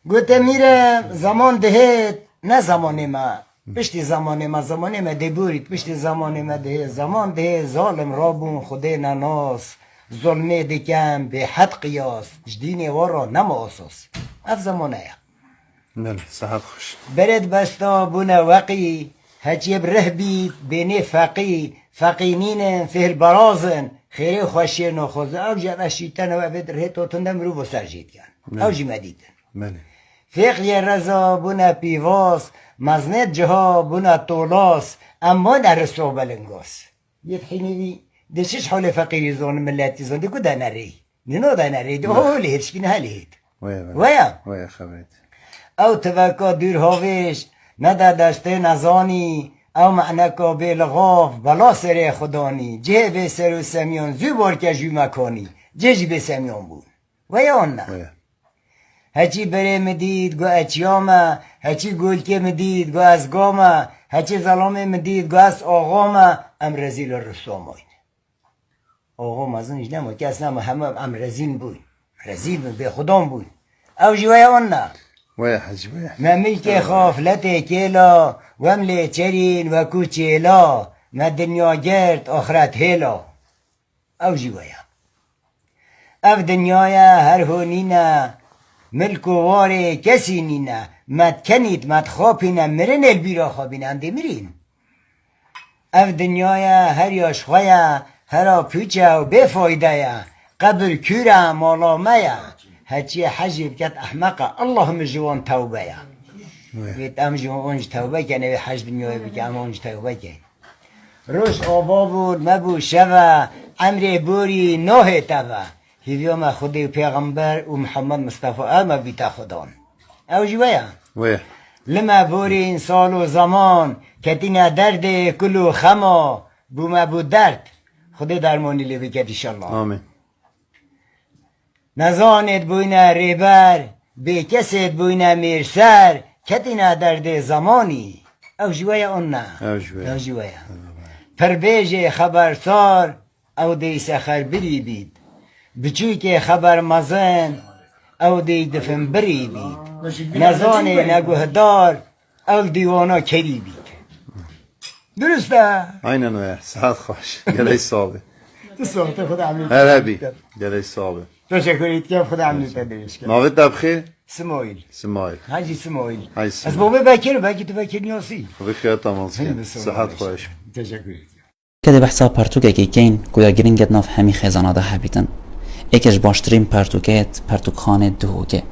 گوته میره زمان دهید نه زمان ما پشت زمان ما دبورید پشت زمان ما ده زمان ده ظالم رابون خدا نناس ظلمه دکم به حد قیاس جدین وارا نما اساس اف زمانه یا بله صحت خوش برد بستا بونه وقی هچی بره بید بینه فقینین فهل برازن خیره خوشی نخوزه او جا شیطن و بدره تو تندم رو بسر جید کن او جی مدیدن بله فقلی رضا بونه پیواس مزنت جها بونه طولاس اما نرسو بلنگاس یه حینی دشش حال فقیری زون ملتی زون دیگو دنری نینو دنری دو هولی هرشکین هلید ویا خبرید او توکا دور هاویش نده دسته نزانی او معنکا بلغاف بلا سر خدانی جه به سر و سمیان زو بار که جو مکانی جه به سمیان بود ویا اون نه هچی بره مدید گو اچیاما هچی گل که مدید گو از گاما هچی ظلام مدید گو از آقاما ام رزیل رسوماین آقا مازنش نمو که اصلا همه ام رزیل بود رزیل به خدام بود او جوه اون نه ویا حجی ویا ممیل خافلت کلا ومل چرین و کوچیلا ما دنیا گرد آخرت هیلا او جوه او دنیای هر هونینا ملک و وار کسی نینا مد کنید مد خوابینا مرن البیرا خوابینا انده میرین او دنیای هر یاش خویا هر پیچه و بفایده یا قبر کورا مالامه یا هچی حجب کت احمقه اللهم جوان توبه یا بیت ام جوان اونج توبه کنه و حج دنیای بکه اما اونج توبه کنه روش آبا بود مبو شوه عمر بوری نوه تبه هیویوم خودی پیغمبر و محمد مصطفی اما بیتا خدان او جویا لما بوری انسان و زمان کتینا درد کلو خما بوما بود درد خدا درمانی لی بکد انشالله آمین نزانت بوینا ریبر به کست بوینا میرسر کتینا درد زمانی او جویا اون نه او جویا پربیج خبرسار او دیس خربری بید بچوی که خبر مزن او دی دفن بری بید نزانه نگوهدار او دیوانا کری بید درسته؟ aynen öyle صحت خوش گلی صابه صحت خدا عملیت عربی گلی صابه تشکرید که خدا عملیت درش کرد ناوید دبخیر سمایل حاجی سمایل حاجی از بابا بکر بکی تو بکر نیاسی خدا خیر تمام صحت خوش تشکرید کدی بحثا پرتوکه کین کویا گرینگت ناف همی خزانه ده هبیتن یکیش باشترین پرتوکت پرتوک خانه دوگه